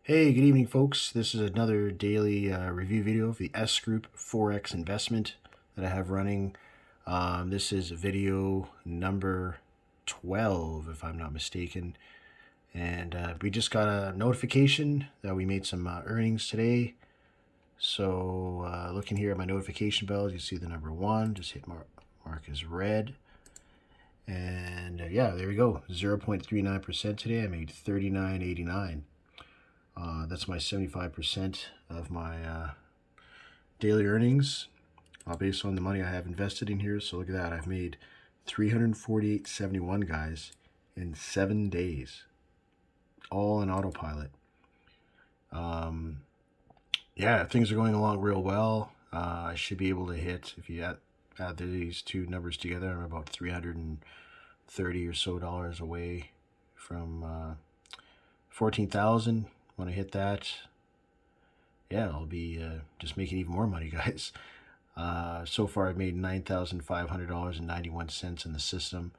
Hey, good evening, folks. This is another daily review video of the S Group Forex investment that I have running. This is video number 12, if I'm not mistaken. And we just got a notification that we made some earnings today. So looking here at my notification bells, you see the number 1, just hit mark as red. And yeah, there we go, 0.39% today. I made $39.89. That's my 75% of my daily earnings based on the money I have invested in here. So look at that. I've made $348.71, guys, in 7 days, all on autopilot. Yeah, things are going along real well. I should be able to hit, if you add these two numbers together, I'm about $330 or so away from 14,000. When I hit that, yeah, I'll be just making even more money, guys. So far, I've made $9,500.91 in the system.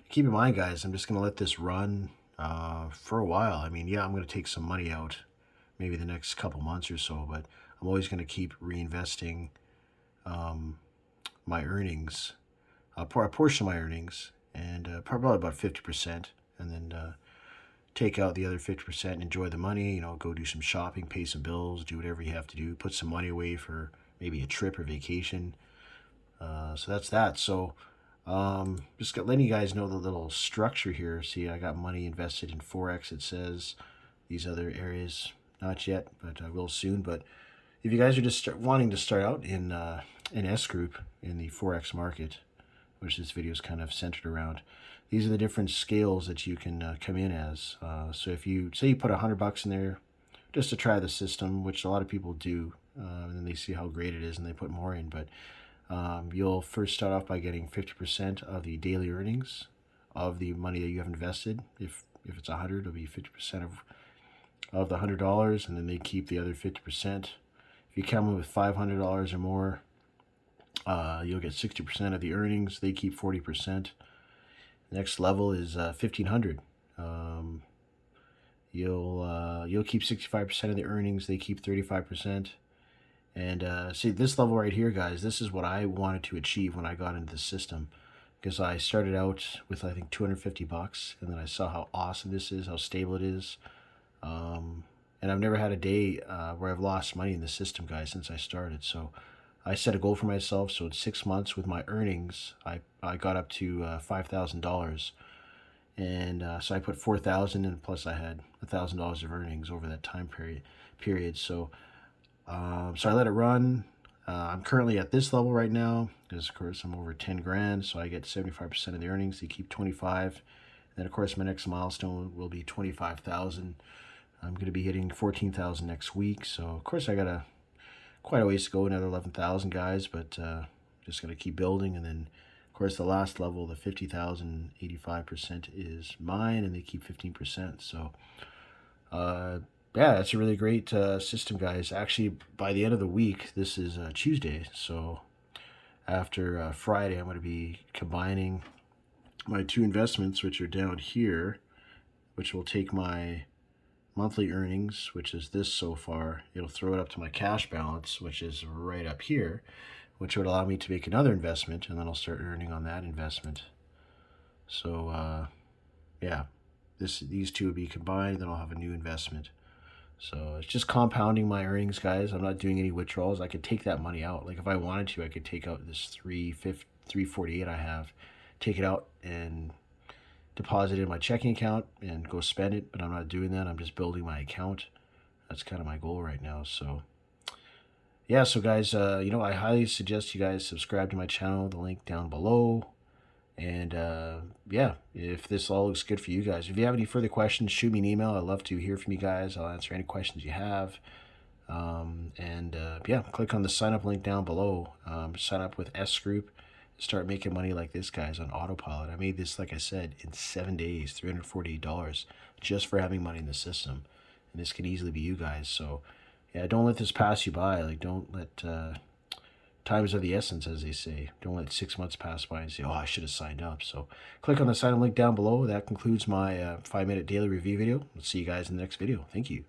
Keep in mind, guys, I'm just going to let this run for a while. I mean, yeah, I'm going to take some money out maybe the next couple months or so, but I'm always going to keep reinvesting my earnings, a portion of my earnings, and probably about 50%, and then take out the other 50% and enjoy the money, go do some shopping, pay some bills, do whatever you have to do, put some money away for maybe a trip or vacation. So that's that. So just letting you guys know the little structure here. See, I got money invested in Forex. It says these other areas, not yet, but I will soon. But if you guys are just wanting to start out in S Group in the Forex market, which this video is kind of centered around, these are the different scales that you can come in as. So if you say you put $100 in there just to try the system, which a lot of people do, and then they see how great it is and they put more in, but you'll first start off by getting 50% of the daily earnings of the money that you have invested. If it's 100, it'll be 50% of the $100, and then they keep the other 50%. If you come in with $500 or more, you'll get 60% of the earnings. They keep 40%. Next level is 1,500. You'll keep 65% of the earnings. They keep 35%. And see, this level right here, guys, this is what I wanted to achieve when I got into the system, because I started out with, I think, $250, and then I saw how awesome this is, how stable it is. And I've never had a day where I've lost money in the system, guys, since I started. So I set a goal for myself. So in 6 months with my earnings, I got up to $5,000. And so I put $4,000 in, plus I had $1,000 of earnings over that time period. So I let it run. I'm currently at this level right now because, of course, I'm over 10 grand. So I get 75% of the earnings. They keep 25. And then, of course, my next milestone will be 25,000. I'm going to be hitting 14,000 next week. So, of course, I got quite a ways to go, another 11,000, guys, but just going to keep building. And then, of course, the last level, the 50,000, 85% is mine, and they keep 15%. So, yeah, it's a really great system, guys. Actually, by the end of the week, this is Tuesday, so after Friday, I'm going to be combining my two investments, which are down here, which will take my monthly earnings, which is this so far. It'll throw it up to my cash balance, which is right up here, which would allow me to make another investment, and then I'll start earning on that investment. So, yeah, these two would be combined, then I'll have a new investment. So it's just compounding my earnings, guys. I'm not doing any withdrawals. I could take that money out. Like if I wanted to, I could take out this 348 I have, take it out and deposit it in my checking account and go spend it. But I'm not doing that. I'm just building my account. That's kind of my goal right now. So yeah, so guys, I highly suggest you guys subscribe to my channel. The link down below. And yeah, if this all looks good for you guys, if you have any further questions, shoot me an email. I'd love to hear from you guys. I'll answer any questions you have. Yeah, click on the sign up link down below. Sign up with S Group. Start making money like this, guys, on autopilot. I made this, like I said, in 7 days, $348 just for having money in the system. And this could easily be you guys. So yeah, don't let this pass you by. Like, don't let time is of the essence, as they say. Don't let 6 months pass by and say, oh, I should have signed up. So click on the sign up link down below. That concludes my 5-minute daily review video. I'll see you guys in the next video. Thank you.